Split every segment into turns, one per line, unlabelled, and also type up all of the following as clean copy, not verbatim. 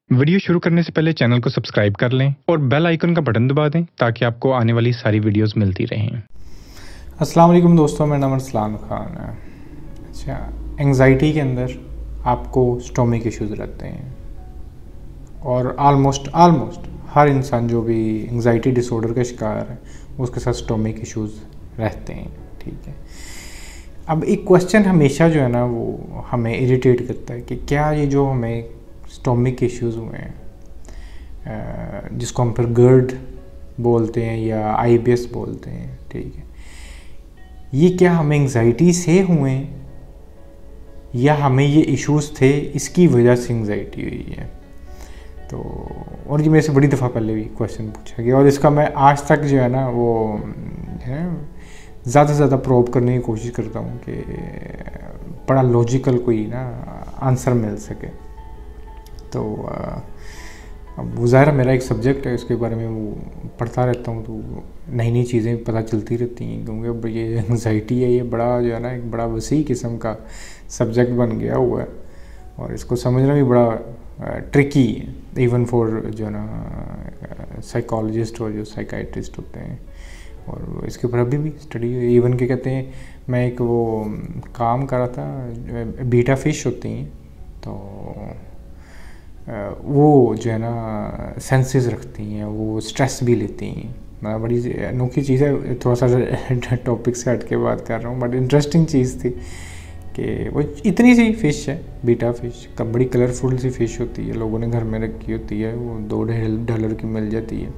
Video शुरू करने से पहले चैनल को सब्सक्राइब कर लें और बेल आइकन का बटन दबा दें ताकि आपको आने वाली सारी वीडियोस मिलती रहें।
अस्सलाम वालेकुम दोस्तों, मेरा नाम अरसलान खान है। अच्छा, एंजाइटी के अंदर आपको स्टोमिक इश्यूज़ रहते हैं और आलमोस्ट हर इंसान जो भी एंजाइटी डिसऑर्डर का शिकार है उसके साथ स्टोमिक इश्यूज़ रहते हैं। ठीक है, अब एक क्वेश्चन हमेशा जो है ना वो हमें इरिटेट करता है कि क्या ये जो हमें स्टोमिक इश्यूज़ हुए हैं, जिसको हम फिर गर्ड बोलते हैं या आईबीएस बोलते हैं, ठीक है, ये क्या हमें एंजाइटी से हुए हैं या हमें ये इश्यूज़ थे इसकी वजह से एंजाइटी हुई है। तो और ये मेरे से बड़ी दफ़ा पहले भी क्वेश्चन पूछा गया और इसका मैं आज तक जो है ना वो है ज़्यादा से ज़्यादा प्रोब करने की कोशिश करता हूँ कि बड़ा लॉजिकल कोई ना आंसर मिल सके। तो अब वो ज़ाहिर मेरा एक सब्जेक्ट है, उसके बारे में वो पढ़ता रहता हूँ तो नई नई चीज़ें पता चलती रहती हैं, क्योंकि अब ये एंजाइटी है, ये बड़ा जो है ना एक बड़ा वसी किस्म का सब्जेक्ट बन गया हुआ है और इसको समझना भी बड़ा ट्रिकी है, इवन फॉर जो है ना साइकोलॉजिस्ट और जो साइकाइट्रिस्ट होते हैं। और इसके ऊपर अभी भी स्टडी इवन के कहते हैं, मैं एक वो काम कर रहा था, बीटा फिश होती हैं तो वो जो है ना सेंसेस रखती हैं, वो स्ट्रेस भी लेती हैं। बड़ी अनोखी चीज़ है, थोड़ा सा टॉपिक से हट के बात कर रहा हूँ, बट इंटरेस्टिंग चीज़ थी कि वो इतनी सी फ़िश है, बीटा फ़िश का, बड़ी कलरफुल सी फ़िश होती है, लोगों ने घर में रखी होती है, वो $2 की मिल जाती है।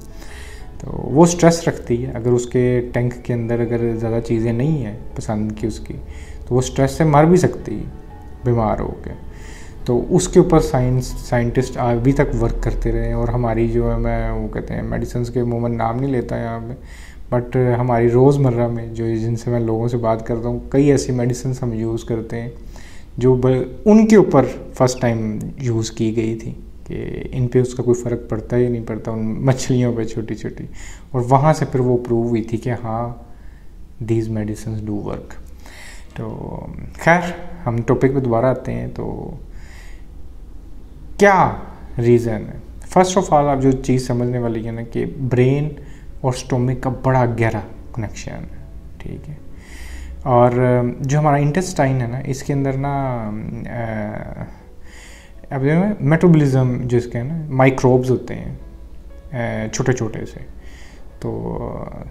तो वो स्ट्रेस रखती है, अगर उसके टैंक के अंदर अगर ज़्यादा चीज़ें नहीं हैं पसंद की उसकी, तो वो स्ट्रेस से मर भी सकती है बीमार हो के। तो उसके ऊपर साइंटिस्ट अभी तक वर्क करते रहे और हमारी जो है, मैं वो कहते हैं मेडिसिन के मूवमेंट नाम नहीं लेता यहाँ पे, बट हमारी रोज़मर्रा में जो जिनसे मैं लोगों से बात करता हूँ, कई ऐसी मेडिसिन हम यूज़ करते हैं जो उनके ऊपर फर्स्ट टाइम यूज़ की गई थी कि इन पे उसका कोई फ़र्क पड़ता ही नहीं पड़ता, उन मछलियों पे छोटी छोटी, और वहाँ से फिर वो प्रूव हुई थी कि हाँ दीज मेडिसिन डू वर्क। तो खैर हम टॉपिक पे दोबारा आते हैं। तो क्या रीज़न है? फर्स्ट ऑफ ऑल आप जो चीज़ समझने वाली है ना कि ब्रेन और स्टोमिक का बड़ा गहरा कनेक्शन है, ठीक है। और जो हमारा इंटेस्टाइन है ना, इसके अंदर ना अब जो मेटाबॉलिज्म जो इसके है ना, माइक्रोब्स होते हैं छोटे छोटे से। तो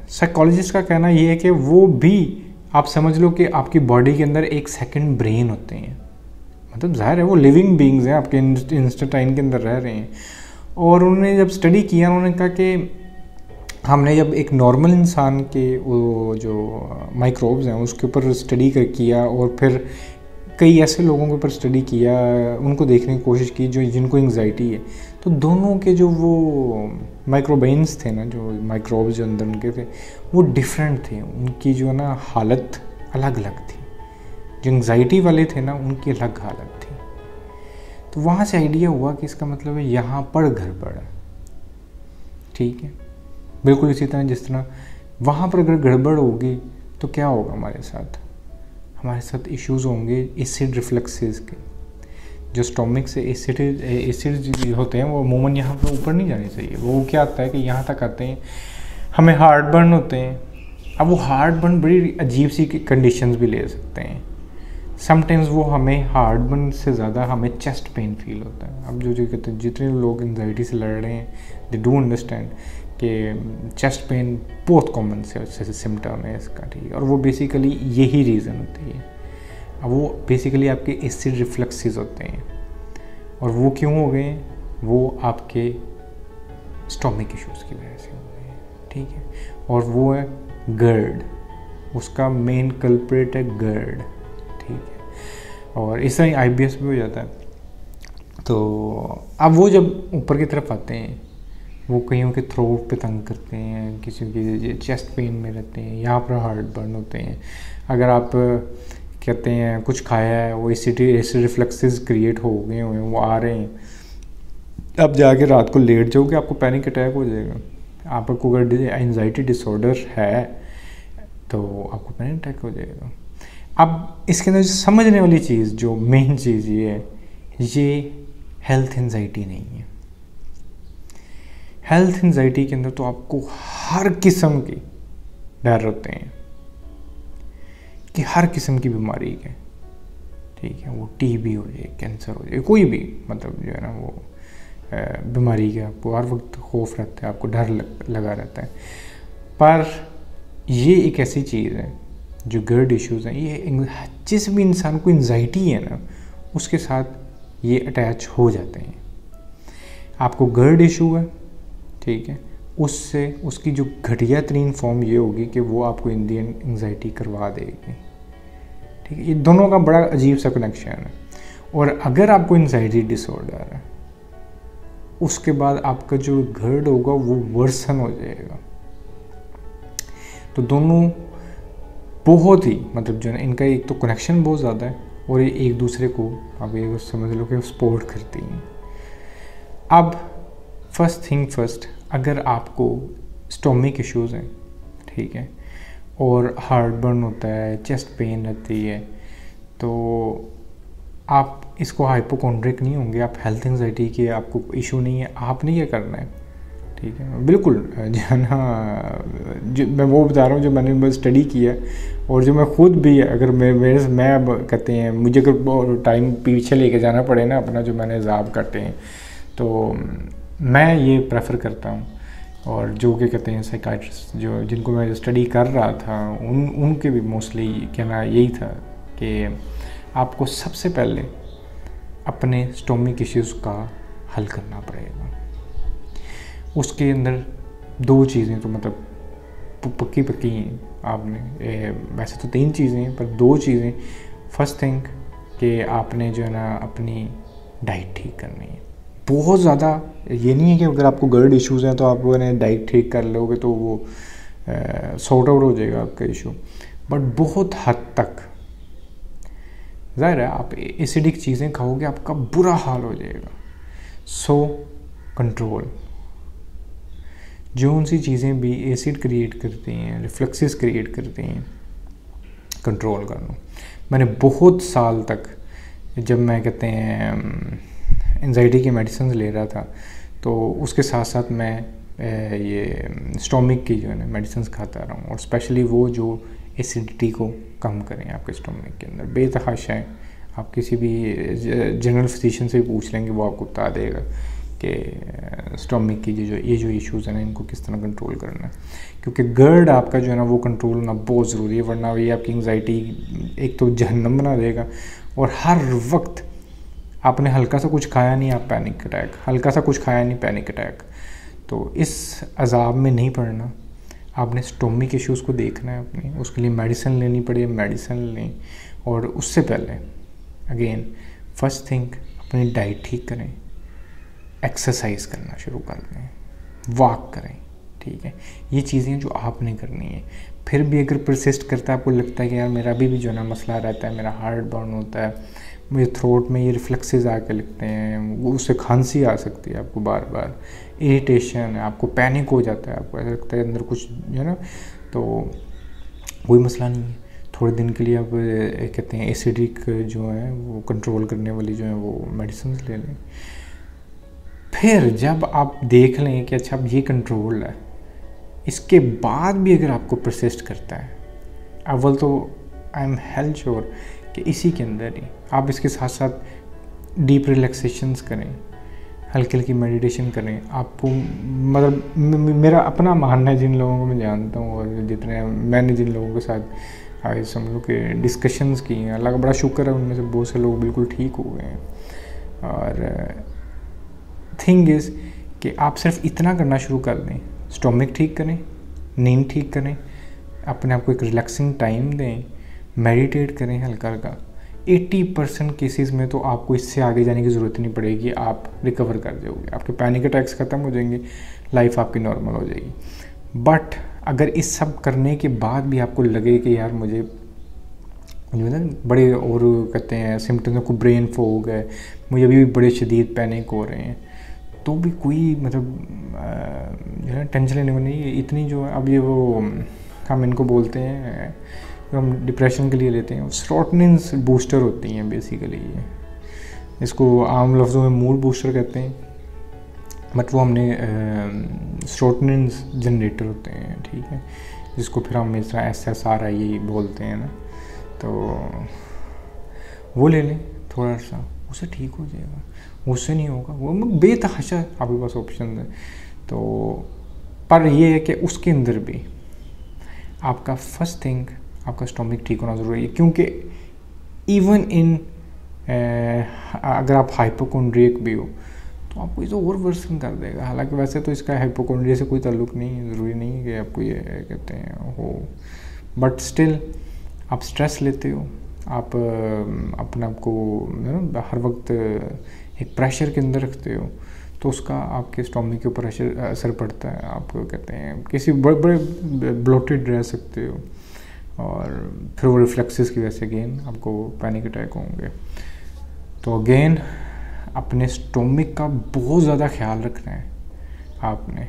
साइकोलॉजिस्ट का कहना ये है कि वो भी आप समझ लो कि आपकी बॉडी के अंदर एक सेकंड ब्रेन होते हैं, मतलब जाहिर है वो लिविंग बींग्स हैं, आपके इंस्टेंटाइन के अंदर रह रहे हैं। और उन्होंने जब स्टडी किया, उन्होंने कहा कि हमने जब एक नॉर्मल इंसान के वो जो माइक्रोब्स हैं उसके ऊपर स्टडी किया और फिर कई ऐसे लोगों के ऊपर स्टडी किया, उनको देखने की कोशिश की जो जिनको एंजाइटी है, तो दोनों के जो वो माइक्रोबेन्स थे ना, जो माइक्रोब्स जो अंदर उनके थे, वो डिफरेंट थे, उनकी जो ना हालत अलग अलग थी। जो एंजाइटी वाले थे ना उनकी अलग हालत थी। तो वहाँ से आइडिया हुआ कि इसका मतलब है यहाँ पर गड़बड़ है, ठीक है। बिल्कुल इसी तरह जिस तरह वहाँ पर अगर गड़बड़ होगी तो क्या होगा हमारे साथ इश्यूज़ होंगे एसिड रिफ्लक्सेस के। जो स्टोमिक से एसिड होते हैं वो अमूमन यहाँ पर ऊपर नहीं जाने चाहिए, वो क्या आता है कि यहाँ तक आते हैं, हमें हार्ट बर्न होते हैं। अब वो हार्ट बर्न बड़ी अजीब सी कंडीशंस भी ले सकते हैं। समटाइम्स वो हमें हार्ट बर्न से ज़्यादा हमें चेस्ट पेन फील होता है। अब जो कहते हैं, जितने लोग एंजाइटी से लड़ रहे हैं दे डू अंडरस्टैंड कि चेस्ट पेन बहुत कॉमन से सिम्टम है इसका, ठीक है। और वो बेसिकली यही रीज़न होती है। अब वो बेसिकली आपके एसिड रिफ्लक्सेस होते हैं, और वो क्यों हो गए? वो आपके स्टोमिक इश्यूज़ की वजह से हो गए हैं, ठीक है। और वो है गर्ड, उसका मेन कल्प्रेट है गर्ड, ठीक है। और इस तरह आईबीएस भी हो जाता है। तो अब वो जब ऊपर की तरफ आते हैं, वो कईयों के थ्रोट पे तंग करते हैं, किसी के चेस्ट पेन में रहते हैं, यहाँ पर हार्ट बर्न होते हैं। अगर आप कहते हैं कुछ खाया है, वो एसिड रिफ्लक्सेस क्रिएट हो गए हुए हैं, वो आ रहे हैं, अब जाके रात को लेट जाओगे आपको पैनिक अटैक हो जाएगा। आपको अगर एंजाइटी डिसऑर्डर है तो आपको पैनिक अटैक हो जाएगा। अब इसके अंदर समझने वाली चीज़, जो मेन चीज़ ये है, ये हेल्थ एंजाइटी नहीं है, हेल्थ एंजाइटी के अंदर तो आपको हर किस्म की डर होते हैं कि हर किस्म की बीमारी के, ठीक है, वो टीबी हो जाए, कैंसर हो जाए, कोई भी मतलब जो है ना वो बीमारी का आपको हर वक्त खौफ रहता है, आपको डर लगा रहता है। पर ये एक ऐसी चीज़ है जो गर्ड इश्यूज़ हैं, ये जिस भी इंसान को एंजाइटी है ना उसके साथ ये अटैच हो जाते हैं। आपको गर्ड इशू है, ठीक है, उससे उसकी जो घटिया तरीन फॉर्म ये होगी कि वो आपको इंडियन एंजाइटी करवा देगी, ठीक है। ये दोनों का बड़ा अजीब सा कनेक्शन है। और अगर आपको एंजाइटी डिसऑर्डर है उसके बाद आपका जो गर्ड होगा वो वर्सन हो जाएगा। तो दोनों बहुत ही मतलब जो है इनका एक तो कनेक्शन बहुत ज़्यादा है और ये एक दूसरे को आप ये समझ लो कि सपोर्ट करती हैं। अब फर्स्ट थिंग फर्स्ट, अगर आपको स्टोमिक इश्यूज़ हैं, ठीक है, और हार्ट बर्न होता है, चेस्ट पेन रहती है, तो आप इसको हाइपोकॉन्ड्रिक नहीं होंगे, आप हेल्थ एंजाइटी के आपको इशू नहीं है, आपने क्या करना है, ठीक है, बिल्कुल जो है ना, जो मैं वो बता रहा हूँ जो मैंने स्टडी किया और जो मैं खुद भी अगर मैं अब कहते हैं मुझे अगर टाइम पीछे लेके जाना पड़े ना अपना जो मैंने हिसाब काटे हैं तो मैं ये प्रेफर करता हूँ। और जो कि कहते हैं साइकाइट्रिस्ट जो जिनको मैं स्टडी कर रहा था उनके भी मोस्टली कहना यही था कि आपको सबसे पहले अपने स्टोमिक इश्यूज़ का हल करना पड़ेगा। उसके अंदर दो चीज़ें तो मतलब पक्की हैं आपने, वैसे तो 3 चीज़ें हैं पर 2 चीज़ें। फर्स्ट थिंग कि आपने जो है ना अपनी डाइट ठीक करनी है। बहुत ज़्यादा ये नहीं है कि अगर आपको गर्ड इश्यूज़ हैं तो आप डाइट ठीक कर लोगे तो वो सॉर्ट आउट हो जाएगा आपका इशू, बट बहुत हद तक ज़ाहिर है आप एसिडिक चीज़ें खाओगे आपका बुरा हाल हो जाएगा। सो कंट्रोल, जो उनसी चीज़ें भी एसिड क्रिएट करती हैं, रिफ्लक्सेस क्रिएट करती हैं, कंट्रोल कर लो। मैंने बहुत साल तक जब मैं कहते हैं एंजाइटी की मेडिसिन ले रहा था तो उसके साथ साथ मैं ये स्टोमिक की जो है ना मेडिसिन खाता रहा हूँ, और स्पेशली वो जो एसिडिटी को कम करें आपके स्टोमिक के अंदर। बेतहाशा है, आप किसी भी जनरल फिजिशियन से भी पूछ लेंगे वो आपको बता देगा कि स्टोमिक की ये जो इश्यूज़ हैं ना इनको किस तरह कंट्रोल करना है, क्योंकि गर्ड आपका जो है ना वो कंट्रोल होना बहुत ज़रूरी है, वरना ये आपकी एंजाइटी एक तो जहन्नम बना देगा और हर वक्त आपने हल्का सा कुछ खाया नहीं आप पैनिक अटैक, हल्का सा कुछ खाया नहीं पैनिक अटैक। तो इस अजाब में नहीं पड़ना, आपने स्टोमिक इश्यूज़ को देखना है अपने, उसके लिए मेडिसिन लेनी पड़े मेडिसिन लें। और उससे पहले अगेन फर्स्ट थिंग अपनी डाइट ठीक करें, एक्सरसाइज करना शुरू कर दें, वॉक करें, ठीक है, ये चीज़ें जो आपने करनी है। फिर भी अगर परसिस्ट करता है, आपको लगता है कि यार मेरा अभी भी जो है ना मसला रहता है, मेरा हार्ट बर्न होता है, मुझे थ्रोट में ये रिफ्लेक्सेस आके लगते हैं, वो उससे खांसी आ सकती है आपको बार बार, इरिटेशन है, आपको पैनिक हो जाता है, आपको ऐसा लगता है अंदर कुछ जो है ना, तो कोई मसला नहीं है। थोड़े दिन के लिए आप कहते हैं एसिडिक जो है वो कंट्रोल करने वाली जो है वो मेडिसिन ले लें। फिर जब आप देख लें कि अच्छा अब ये कंट्रोल है, इसके बाद भी अगर आपको परसिस्ट करता है, अव्वल तो आई एम हेल श्योर कि इसी के अंदर ही आप इसके साथ साथ डीप रिलैक्सेशंस करें, हल्की हल्की मेडिटेशन करें। आपको मतलब मेरा अपना मानना है, जिन लोगों को मैं जानता हूँ और जितने मैंने जिन लोगों के साथ आगे समझो कि डिस्कशंस की हैं, अल्लाह का बड़ा शुक्र है उनमें से बहुत से लोग बिल्कुल ठीक हो गए हैं। और थिंग इज़ कि आप सिर्फ इतना करना शुरू कर दें, स्टोमिक ठीक करें, नींद ठीक करें, अपने आप को एक रिलैक्सिंग टाइम दें, मेडिटेट करें हल्का हल्का। 80% केसेस में तो आपको इससे आगे जाने की ज़रूरत नहीं पड़ेगी, आप रिकवर कर जाओगे, आपके पैनिक अटैक्स ख़त्म हो जाएंगे, लाइफ आपकी नॉर्मल हो जाएगी। बट अगर इस सब करने के बाद भी आपको लगे कि यार मुझे जो है ना बड़े और कहते हैं सिम्टम्स को ब्रेन फॉग है, मुझे अभी भी बड़े शदीद पैनिक हो रहे हैं, तो भी कोई मतलब जो है टेंशन लेने वाली नहीं। इतनी जो अब ये वो हम इनको बोलते हैं जो हम डिप्रेशन के लिए लेते हैं, सेरोटोनिन बूस्टर होती हैं बेसिकली, ये इसको आम लफ्ज़ों में मूड बूस्टर कहते हैं। बट वो हमने सेरोटोनिन जनरेटर होते हैं, ठीक है, जिसको फिर हम इस तरह SSRI बोलते हैं ना, तो वो ले लें थोड़ा सा, उससे ठीक हो जाएगा। उससे नहीं होगा, वो बेतहाशा आपके पास ऑप्शन है। तो पर ये है कि उसके अंदर भी आपका फर्स्ट थिंग आपका स्टोमिक ठीक होना ज़रूरी है, क्योंकि इवन इन अगर आप हाइपोकोंड्रियक भी हो तो आपको इसे और वर्सन कर देगा। हालांकि वैसे तो इसका हाइपोकोंड्रिया से कोई ताल्लुक नहीं है, ज़रूरी नहीं है कि आपको ये कहते हैं हो, बट स्टिल आप स्ट्रेस लेते हो, आप अपने आप को हर वक्त एक प्रेशर के अंदर रखते हो, तो उसका आपके स्टोमिक के ऊपर असर पड़ता है। आपको कहते हैं किसी बड़े बड़े ब्लोटेड रह सकते हो, और फिर वो रिफ्लेक्सेस की वजह से अगेन आपको पैनिक अटैक होंगे। तो अगेन अपने स्टोमिक का बहुत ज़्यादा ख्याल रखना है आपने।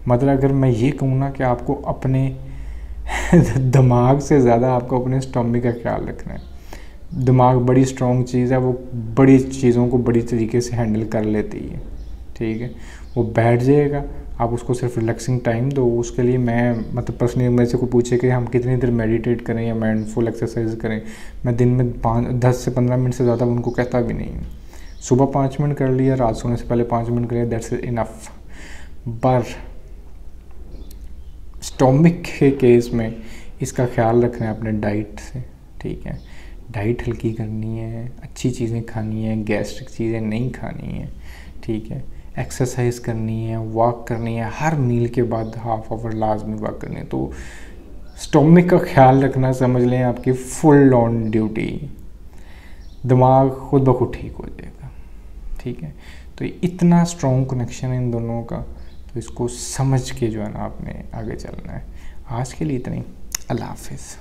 मतलब अगर मैं ये कहूँ ना कि आपको अपने दिमाग से ज़्यादा आपको अपने स्टोमिक का ख्याल रखना है। दिमाग बड़ी स्ट्रॉन्ग चीज़ है, वो बड़ी चीज़ों को बड़ी तरीके से हैंडल कर लेती है, ठीक है। वो बैठ जाएगा, आप उसको सिर्फ रिलैक्सिंग टाइम दो। उसके लिए मैं मतलब पर्सनली मेरे से कोई पूछे कि हम कितनी देर मेडिटेट करें या माइंडफुल एक्सरसाइज करें, मैं दिन में 10 से 15 मिनट से ज़्यादा उनको कहता भी नहीं। सुबह 5 मिनट कर लिया, रात सोने से पहले 5 मिनट कर लिया, दैट्स इनफ। पर स्टोमिक के केस में इसका ख्याल रखना है अपने डाइट से, ठीक है। डाइट हल्की करनी है, अच्छी चीज़ें खानी है, गैस्ट्रिक चीज़ें नहीं खानी है, ठीक है। एक्सरसाइज करनी है, वॉक करनी है, हर मील के बाद हाफ आवर लाजमी वॉक करनी है। तो स्टोमिक का ख्याल रखना समझ लें आपकी फुल ऑन ड्यूटी। दिमाग खुद ब खुद ठीक हो जाएगा, ठीक है। तो इतना स्ट्रॉन्ग कनेक्शन है इन दोनों का, तो इसको समझ के जो है ना आपने आगे चलना है। आज के लिए इतना ही, अल्लाह हाफिज़।